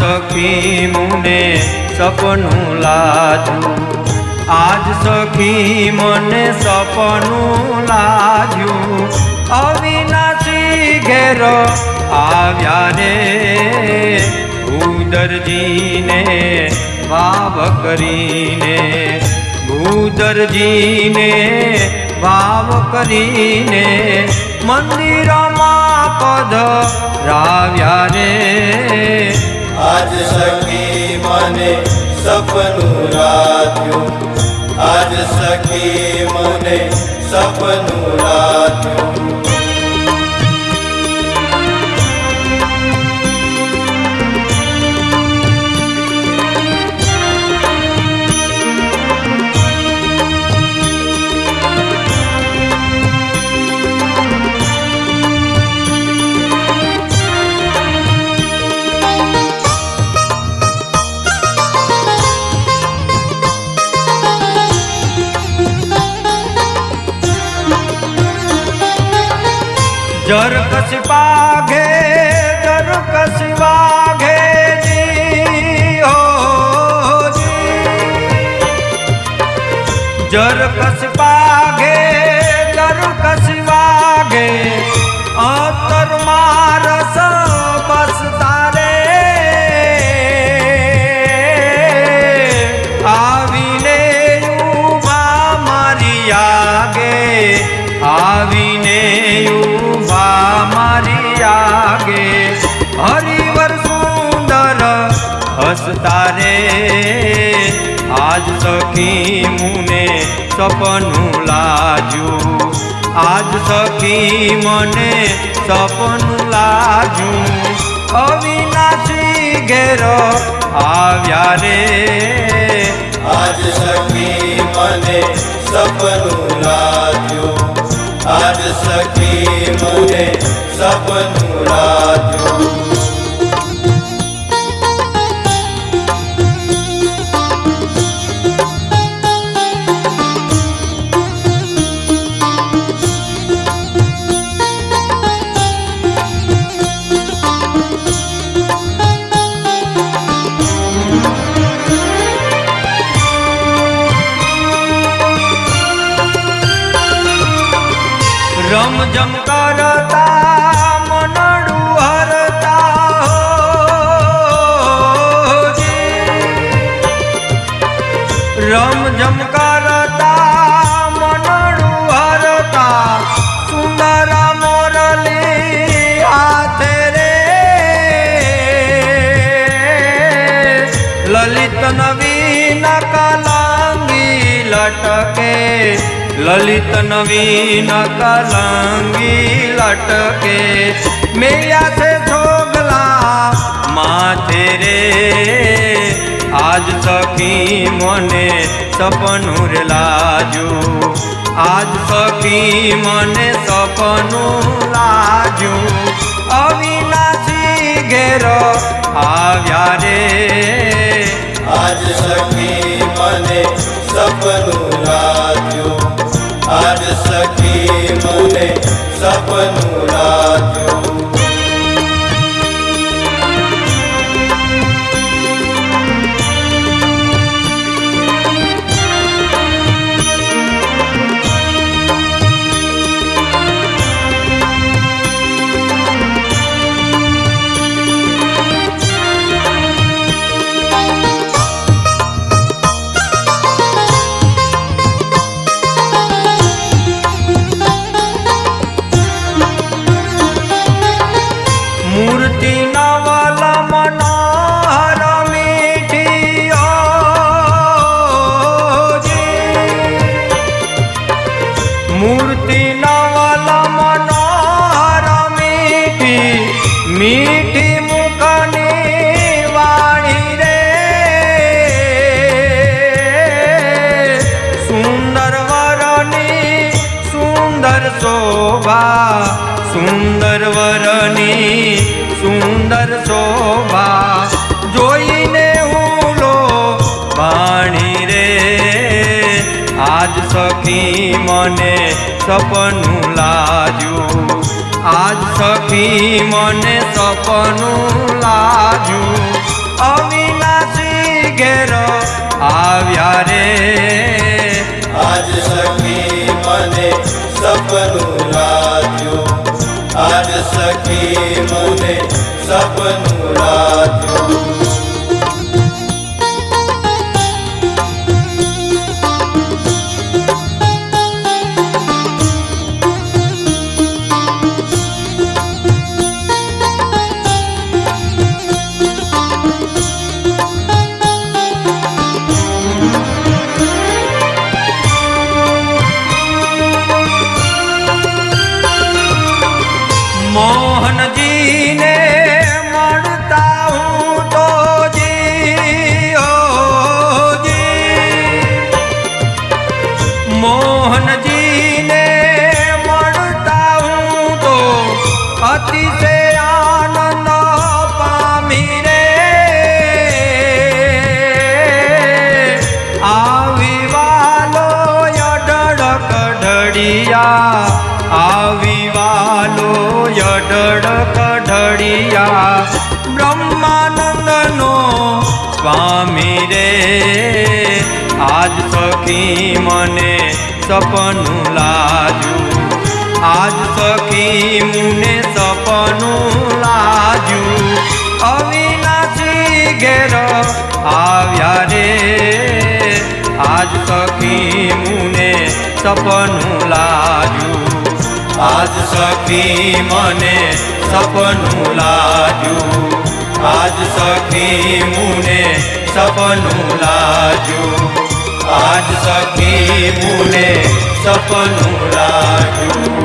सखी मुने सपनु लाजू आज सखी मने सपनु लाजू अविनाशी घेर आव्या रे भूदरजी ने भाव करीने भूदरजी ने भाव करीने मंदिर मां पद राव्या रे आज सखी मने सपनु लाजू आज सखी मने सपनु लाजू जर कस पाघे जर कस वाघे जी हो जी जर कस पाघे जर कस वाघे अंतर मारस बस तारे आवीने उभा मारी आगे आवीने मारी आगे हरिवर सुंदर हसता रे आज सखी मुने सपनु लाजू आज सखी मने सपनु लाजू अविनाशी घेर आव्या रे आज सखी मने सपनु लाजू आज सखी मुने सपनु लाजू रम जम करता मनडू हरता हो जी रम जम करता मनडू हरता सुंदर मोरली हाथे रे ललित नवीन कलांगी लटके ललित नवीन कलांगी लटके मेया से छोगला माथे रे आज सखी मने सपनु रे लाजू आज सखी मने सपनु लाजू अविनाशी घेर आव्या रे आज सखी मने सपनु लाजू आज सखी मने सपनु लाजू मूर्ति नवल मनोहर मीठी जी मूर्ति नवल मनोहर मीठी मीठी मुखनी वाणी रे सुंदर वरनी सुंदर शोभा सुंदर वरनी सुंदर शोभा जोईने हुलो वाणी रे आज सखी मने सपनु लाजू आज सखी मने सपनु लाजू અવિનાશી ઘેર આવ્યા રે આજ સખી મને સપનું લાગ્યું આજ સખી મને સપનું લાગ્યું मोहनजी ने मरता हूँ तो जी हो जी मोहनजी ने मरता हूँ तो अतिशय आनंद पामी रे આવી વાલો યડડ કઢડિયા આવી વાલો યડડ કઢડિયા બ્રહ્માનંદનો સ્વામી રે આજ સખી મને સપનું લાગ્યું આજ સખી મને સપનું લાગ્યું અવિનાશી ઘેર આવ્યા રે આજ સખી મને સપનું લાગ્યું આજ સખી મને સપનું લાગ્યું આજ સખી મને સપનું લાગ્યું આજ સખી મને સપનું લાગ્યું